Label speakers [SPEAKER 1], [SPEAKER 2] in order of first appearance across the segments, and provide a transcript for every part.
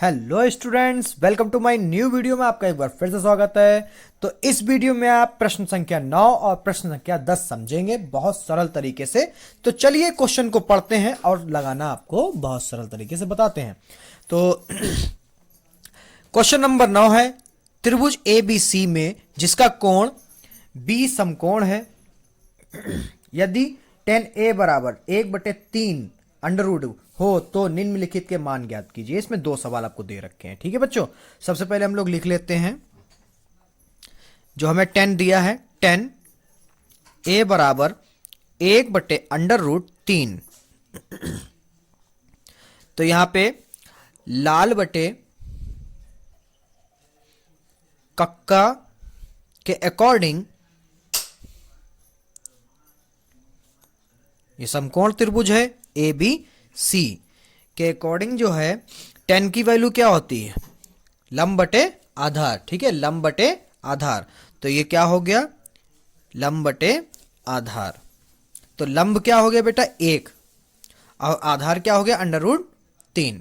[SPEAKER 1] Hello students, welcome to my new video में आपका एक बार फिर से स्वागत है। तो इस वीडियो में आप प्रश्न संख्या 9 और प्रश्न संख्या 10 समझेंगे बहुत सरल तरीके से। तो चलिए क्वेश्चन को पढ़ते हैं और लगाना आपको बहुत सरल तरीके से बताते हैं। तो क्वेश्चन नंबर 9 है, त्रिभुज ABC में जिसका कोण B समकोण है, यदि tan A बराबर 1/3 अंडर रूट हो तो निम्नलिखित के मान ज्ञात कीजिए। इसमें दो सवाल आपको दे रखे हैं। ठीक है बच्चों, सबसे पहले हम लोग लिख लेते हैं जो हमें tan दिया है। tan A बराबर 1/√3। तो यहां पे लाल बटे कक्का के अकॉर्डिंग ये समकोण त्रिभुज है ABC के अकॉर्डिंग जो है tan की वैल्यू क्या होती है, लंब बटे आधार। ठीक है, लंब बटे आधार। तो ये क्या हो गया, लंब बटे आधार। तो लंब क्या हो गया बेटा 1 और आधार क्या हो गया √3।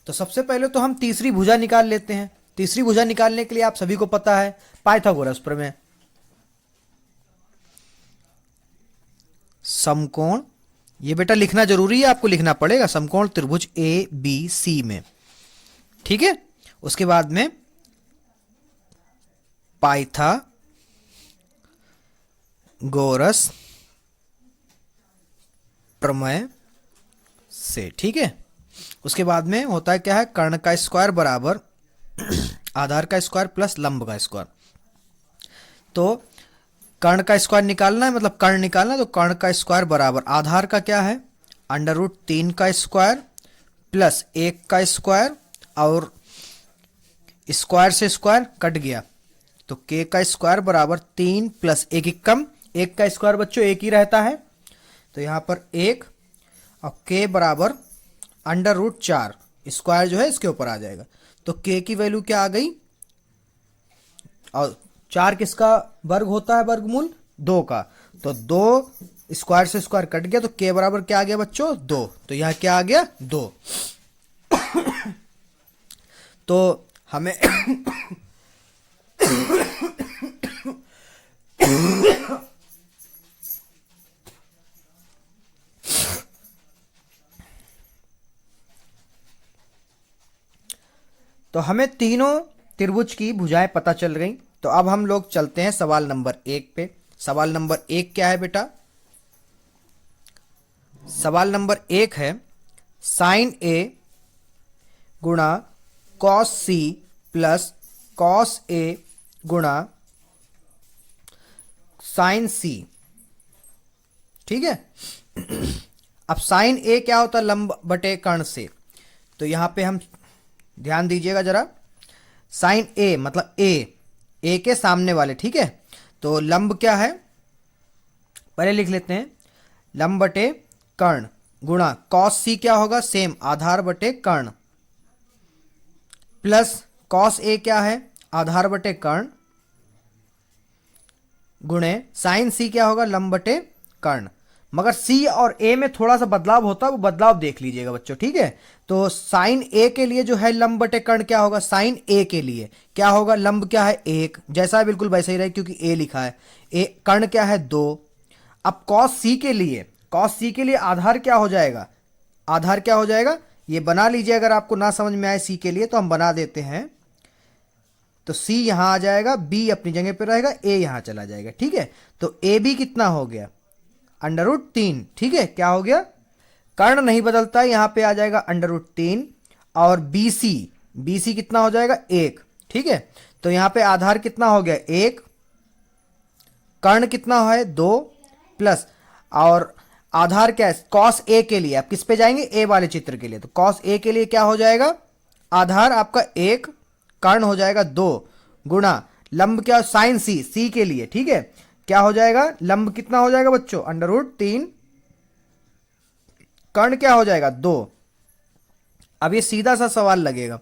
[SPEAKER 1] तो सबसे पहले तो हम तीसरी भुजा निकाल लेते हैं। तीसरी भुजा निकालने के लिए आप सभी को पता है पाइथागोरस प्रमेय। समकोण, ये बेटा लिखना जरूरी है, आपको लिखना पड़ेगा समकोण त्रिभुज ABC में। ठीक है, उसके बाद में पाइथागोरस प्रमेय से। ठीक है, उसके बाद में होता है क्या है, कर्ण का स्क्वायर बराबर आधार का स्क्वायर प्लस लंब का स्क्वायर। तो कर्ण का स्क्वायर निकालना है, मतलब कर्ण निकालना है, तो कर्ण का स्क्वायर बराबर आधार का क्या है √3 का स्क्वायर प्लस 1 का स्क्वायर, और स्क्वायर से स्क्वायर कट गया तो k का स्क्वायर बराबर 3 प्लस 1 कम, 1 का स्क्वायर बच्चों 1 ही रहता है। तो यहाँ पर 1 और k बराबर √4, स्क्वायर जो है इसके ऊपर आ जाएगा। तो k की वैल्यू क्या आ गई, और 4 किसका वर्ग होता है, वर्गमूल 2 का। तो 2 स्क्वायर से स्क्वायर कट गया तो k बराबर क्या आ गया बच्चों 2। तो यहां क्या आ गया 2। तो हमें तो हमें तीनों त्रिभुज की भुजाएं पता चल गई। तो अब हम लोग चलते हैं सवाल नंबर 1 पे। सवाल नंबर 1 क्या है बेटा, सवाल नंबर 1 है sin A गुणा cos C plus cos A गुणा sin C। ठीक है, अब sin A क्या होता है, लंब बटे कर्ण से। तो यहां पे हम ध्यान दीजिएगा जरा, sin A मतलब A के सामने वाले। ठीक है, तो लंब क्या है पहले लिख लेते हैं, लंब बटे कर्ण गुणा cos C क्या होगा, सेम आधार बटे कर्ण, प्लस cos A क्या है आधार बटे कर्ण, गुणे sin C क्या होगा लंब बटे कर्ण। मगर C और A में थोड़ा सा बदलाव होता है, वो बदलाव देख लीजिएगा बच्चों। ठीक है, तो sin A के लिए जो है लंब बटे कर्ण क्या होगा, sin A के लिए क्या होगा, लंब क्या है 1, जैसा है बिल्कुल वैसे ही रहे क्योंकि A लिखा है, A कर्ण क्या है 2। अब cos C के लिए आधार क्या हो जाएगा, आधार क्या हो जाएगा, ये बना लीजिए। अगर आपको ना समझ में आए C के लिए तो हम बना देते हैं। तो C यहां आ जाएगा, B अपनी जगह पे रहेगा, A यहां चला जाएगा। ठीक है, तो AB कितना हो गया √3। ठीक है, क्या हो गया, कर्ण नहीं बदलता है, यहां पे आ जाएगा √3, और BC कितना हो जाएगा 1। ठीक है, तो यहां पे आधार कितना हो गया 1, कर्ण कितना है 2, प्लस और आधार क्या है cos A के लिए, आप किस पे जाएंगे A वाले चित्र के लिए। तो cos A के लिए क्या हो जाएगा, आधार आपका 1, कर्ण हो जाएगा 2, गुणा लंब क्या sin C के लिए। ठीक है, क्या हो जाएगा, लंब कितना हो जाएगा बच्चों √3, कर्ण क्या हो जाएगा 2। अब ये सीधा सा सवाल लगेगा,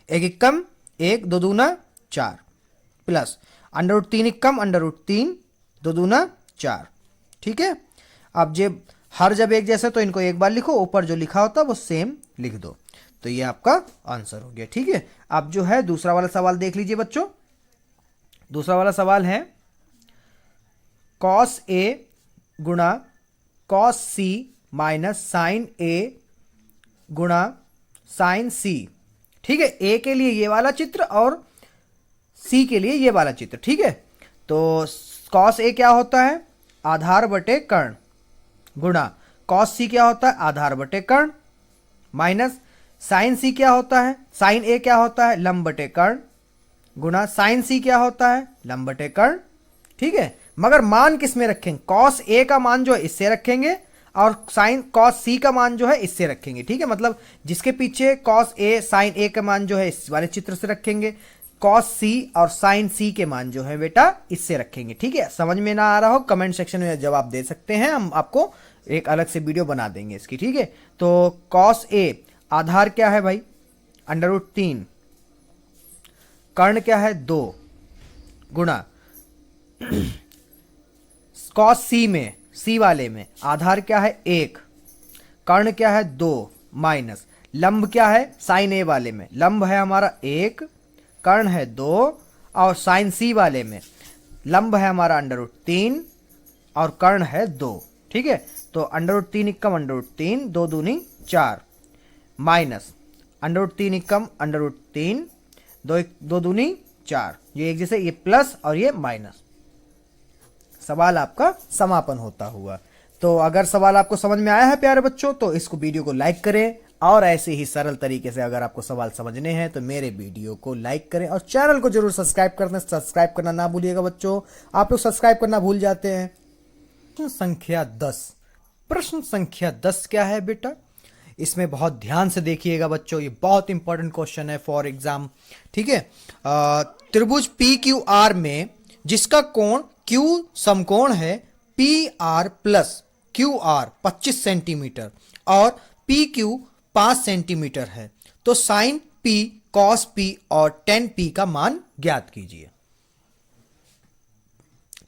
[SPEAKER 1] 1 कम 1, 2 दूना 4, प्लस √3 कम √3, 2 दूना 4। ठीक है, अब जब एक जैसे तो इनको एक बार लिखो, ऊपर जो लिखा होता है वो सेम लिख दो। तो ये आपका आंसर हो गया। ठीक है, अब जो है दूसरा वाला सवाल देख लीजिए बच्चों। दूसरा वाला सवाल है कॉस ए गुणा कॉस सी माइनस साइन ए गुणा साइन सी। ठीक है, ए के लिए ये वाला चित्र और सी के लिए ये वाला चित्र। ठीक है, तो कॉस ए क्या होता है, आधार बटे कर्ण, गुणा कॉस सी क्या होता है, आधार बटे कर्ण, माइनस साइन सी क्या होता है, साइन ए क्या होता है, लंब बटे कर्ण, गुणा साइन सी क्या होता है, लंब बटे कर्ण। ठीक है, मगर मान किस में रखेंगे, कॉस ए का मान जो है इससे रखेंगे और साइन कॉस सी का मान जो है इससे रखेंगे। ठीक है, मतलब जिसके पीछे कॉस ए साइन ए का मान जो है इस वाले चित्र से रखेंगे, कॉस सी और साइन सी के मान जो है बेटा इससे रखेंगे। ठीक है, समझ में ना आ रहा हो कमेंट सेक्शन में जवाब दे सकते हैं, हम आपको एक अलग से वीडियो बना देंगे इसकी। ठीक है, तो कॉस ए आधार क्या है भाई, √3, कर्ण क्या है 2, गुणा कॉस सी में, सी वाले में आधार क्या है 1, कर्ण क्या है 2, माइनस लंब क्या है साइन ए वाले में, लंब है हमारा 1, कर्ण है 2, और साइन सी वाले में लंब है हमारा √3 और कर्ण है 2। ठीक है, तो √3 इक्कम √3, 2 दूनी 4, माइनस √3 इक्कम √3, 2 दूनी 4, ये एक जैसे, ये प्लस और ये माइनस। सवाल आपका समापन होता हुआ। तो अगर सवाल आपको समझ में आया है प्यारे बच्चों, तो इसको वीडियो को लाइक करें, और ऐसे ही सरल तरीके से अगर आपको सवाल समझने हैं तो मेरे वीडियो को लाइक करें और चैनल को जरूर सब्सक्राइब करना, सब्सक्राइब करना ना भूलिएगा बच्चों। आप लोग सब्सक्राइब करना भूल जाते हैं। प्रश्न संख्या 10, प्रश्न संख्या 10 क्या है बेटा, इसमें बहुत ध्यान से देखिएगा बच्चों, ये बहुत इंपॉर्टेंट क्वेश्चन है फॉर एग्जाम। ठीक है, त्रिभुज पी क्यू आर में जिसका कोण क्यू समकोण है P R plus q are 25 centimetre और पी क्यू 5 सेंटीमीटर है, तो साइन पी कॉस पी और टेन पी का मान ज्ञात कीजिए।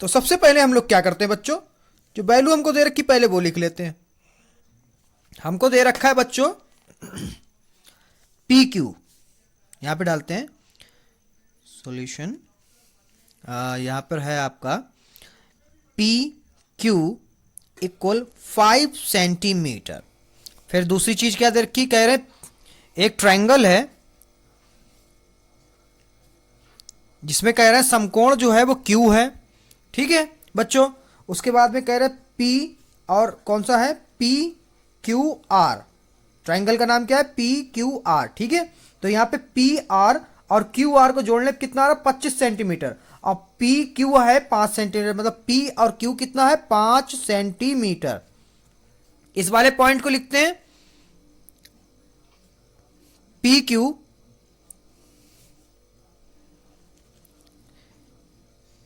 [SPEAKER 1] तो सबसे पहले हम लोग क्या करते हैं बच्चों, जो वैल्यू हमको दे रखी पहले वो लिख लेते हैं। हमको दे रखा है बच्चों पी क्यू, यहां पे डालते हैं सॉल्यूशन, यहां पर है आपका पी क्यू इक्वल 5 सेंटीमीटर। फिर दूसरी चीज क्या दे रखी, कह रहे एक ट्रायंगल है जिसमें कह रहे हैं समकोण जो है वो क्यू है। ठीक है बच्चों, उसके बाद में कह रहे पी और कौन सा है पी क्यू आर, ट्रायंगल का नाम क्या है पी क्यू आर। ठीक है, तो यहां पे पी आर और क्यू आर को जोड़ने पे कितना आ रहा है 25 सेंटीमीटर, और पी क्यू है 5 सेंटीमीटर, मतलब पी और क्यू कितना है 5 सेंटीमीटर। इस वाले पॉइंट को लिखते हैं P Q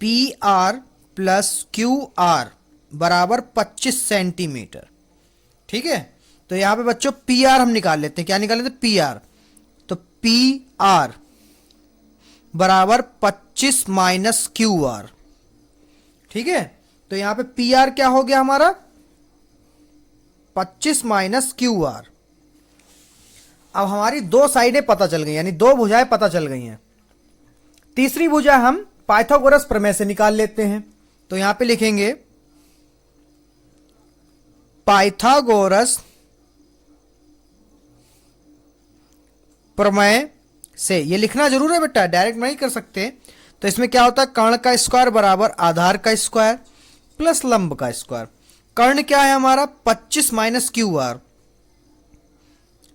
[SPEAKER 1] P R plus q are बराबर 25 सेंटीमीटर। ठीक है, तो यहां पे बच्चों पी आर हम निकाल लेते हैं, क्या निकाल लेते हैं पी आर, तो पी आर बराबर 25 माइनस क्यू आर। ठीक है, तो यहां पे पी आर क्या हो गया हमारा 25 माइनस क्यू आर। अब हमारी दो साइडें पता चल गई, यानी दो भुजाएं पता चल गई हैं। तीसरी भुजा हम पाइथागोरस प्रमेय से निकाल लेते हैं, तो यहां पे लिखेंगे पाइथागोरस प्रमेय से, ये लिखना जरूर है बेटा, डायरेक्ट नहीं कर सकते। तो इसमें क्या होता है कर्ण का स्क्वायर बराबर आधार का स्क्वायर प्लस लंब का स्क्वायर। कर्ण क्या है हमारा 25 माइनस क्यू आर,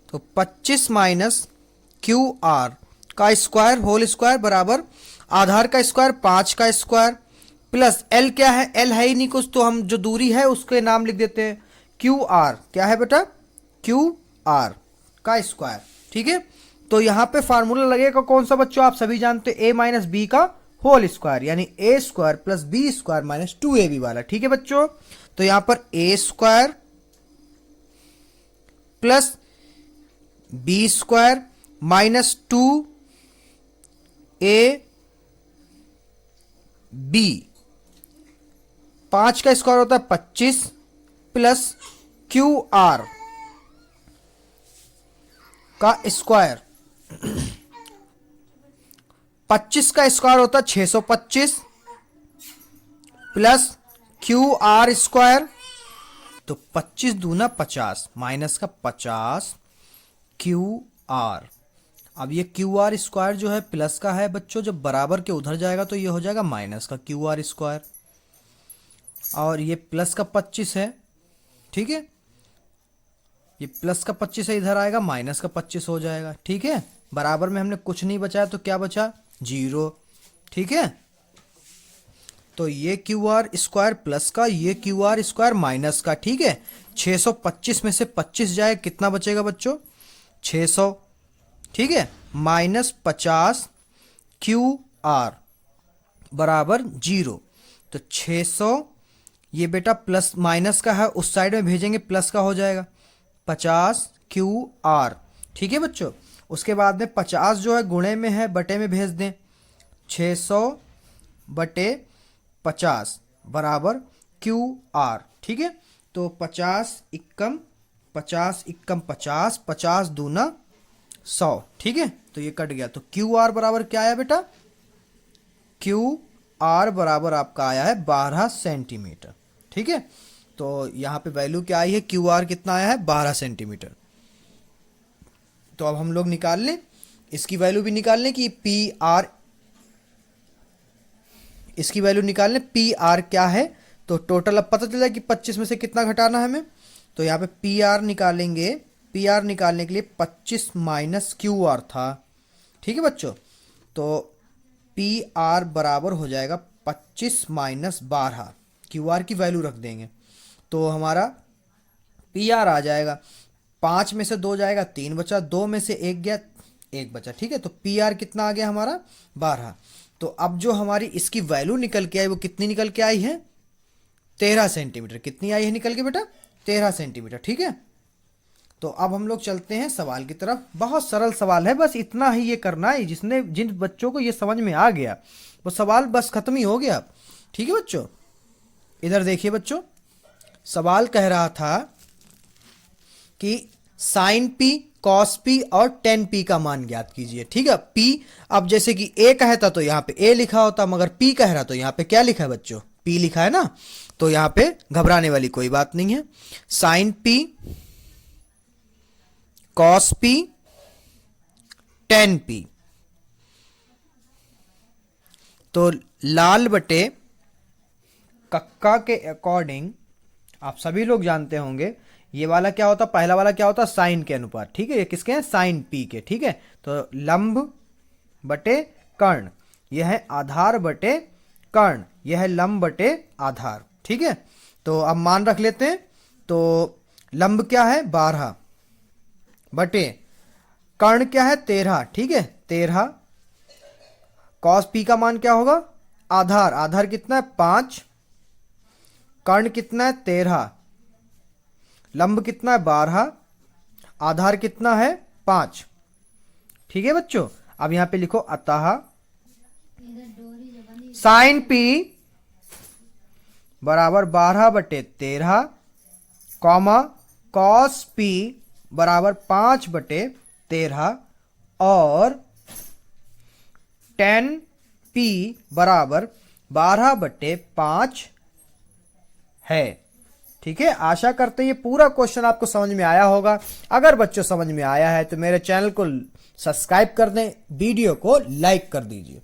[SPEAKER 1] तो 25 माइनस क्यू आर का स्क्वायर होल स्क्वायर बराबर आधार का स्क्वायर 5 का स्क्वायर प्लस एल क्या है, एल है ही नहीं कुछ, तो हम जो दूरी है उसके नाम लिख देते हैं क्यू आर, क्या है बेटा क्यू आर का स्क्वायर। ठीक है, तो यहां पे फार्मूला लगेगा कौन सा बच्चों, आप सभी जानते हैं ए माइनस बी का होल स्क्वायर, यानी a square plus b square minus 2ab वाला। ठीक है बच्चों, तो यहां पर a square plus b square minus 2ab, 5 का स्क्वायर होता है 25 प्लस क्यू आर का स्क्वायर, 25 का स्क्वायर होता है 625 प्लस क्यू आर स्क्वायर, तो 25 दूना 50 माइनस का 50 क्यू आर। अब ये क्यू आर स्क्वायर जो है प्लस का है बच्चों, जब बराबर के उधर जाएगा तो ये हो जाएगा माइनस का क्यू आर स्क्वायर, और ये प्लस का 25 है, ठीक है, ये प्लस का 25 है, इधर आएगा माइनस का 25 हो जाएगा, ठीक है। बराबर में हमने कुछ नहीं बचाया तो क्या बचा, 0, ठीक है। तो ये क्यू आर स्क्वायर प्लस का, ये क्यू आर स्क्वायर माइनस का, ठीक है। 625 में से 25 जाए कितना बचेगा बच्चों, 600, ठीक है, माइनस 50 क्यू आर बराबर 0। तो 600 ये बेटा प्लस माइनस का है, उस साइड में भेजेंगे प्लस का हो जाएगा 50 क्यू आर, ठीक है बच्चों। उसके बाद में 50 जो है गुणे में है, बटे में भेज दें, 600 बटे 50 बराबर क्यू आर, ठीक है। तो 50 इक्कम 50 इक्कम 50, 50 दूना 100, ठीक है। तो ये कट गया, तो क्यू आर बराबर क्या आया बेटा, क्यू आर बराबर आपका आया है 12 सेंटीमीटर, ठीक है। तो यहाँ पे वैल्यू क्या आई है, क्यू आर कितना आया है 12 सेंटीमीटर। तो अब हम लोग निकाल लें, इसकी वैल्यू भी निकाल लें कि पी आर, इसकी वैल्यू निकाल लें पी आर क्या है। तो टोटल अब पता चला कि 25 में से कितना घटाना है हमें, तो यहाँ पे पी आर निकालेंगे, पी आर निकालने के लिए 25 माइनस क्यू आर था, ठीक है बच्चों। तो पी आर बराबर हो जाएगा 25 माइनस 12, क्यू आर की वैल्यू रख देंगे तो हमारा पी आर आ जाएगा, 5 में से 2 जाएगा 3 बचा, 2 में से 1 गया 1 बचा, ठीक है। तो पी आर कितना आ गया हमारा 12। तो अब जो हमारी इसकी वैल्यू निकल के आई वो कितनी निकल के आई है, 13 सेंटीमीटर। कितनी आई है निकल के बेटा, 13 सेंटीमीटर, ठीक है। तो अब हम लोग चलते हैं सवाल की तरफ। बहुत सरल सवाल है, बस इतना ही ये करना है, जिन बच्चों को ये समझ में आ गया वो सवाल बस खत्म ही हो गया, ठीक है बच्चों। इधर देखिए बच्चों, सवाल कह रहा था कि साइन पी, कॉस पी और टेन पी का मान ज्ञात कीजिए, ठीक है। पी, अब जैसे कि ए कहता तो यहाँ पे ए लिखा होता, मगर पी कह रहा तो यहाँ पे क्या लिखा है बच्चों, पी लिखा है ना, तो यहाँ पे घबराने वाली कोई बात नहीं है। Sine P, cos P, tan P, तो लाल बटे कक्का के अकॉर्डिंग आप सभी लोग जानते होंगे ये वाला क्या होता, पहला वाला क्या होता, साइन के अनुपात, ठीक है। ये किसके हैं, साइन पी के, ठीक है। तो लंब बटे कर्ण, यह है आधार बटे कर्ण, यह है लंब बटे आधार, ठीक है। तो अब मान रख लेते हैं, तो लंब क्या है 12 बटे कर्ण क्या है 13, ठीक है, 13। कॉस पी का मान क्या होगा, आधार, आधार कितना है 5, कर्ण कितना है 13, लंब कितना है 12, आधार कितना है 5, ठीक है बच्चों। अब यहां पे लिखो अतः साइन पी बराबर 12 बटे 13, कॉमा कॉस पी बराबर 5 बटे 13 और टेन पी बराबर 12 बटे 5 है, ठीक है। आशा करते हैं ये पूरा क्वेश्चन आपको समझ में आया होगा। अगर बच्चों समझ में आया है तो मेरे चैनल को सब्सक्राइब कर दें, वीडियो को लाइक कर दीजिए।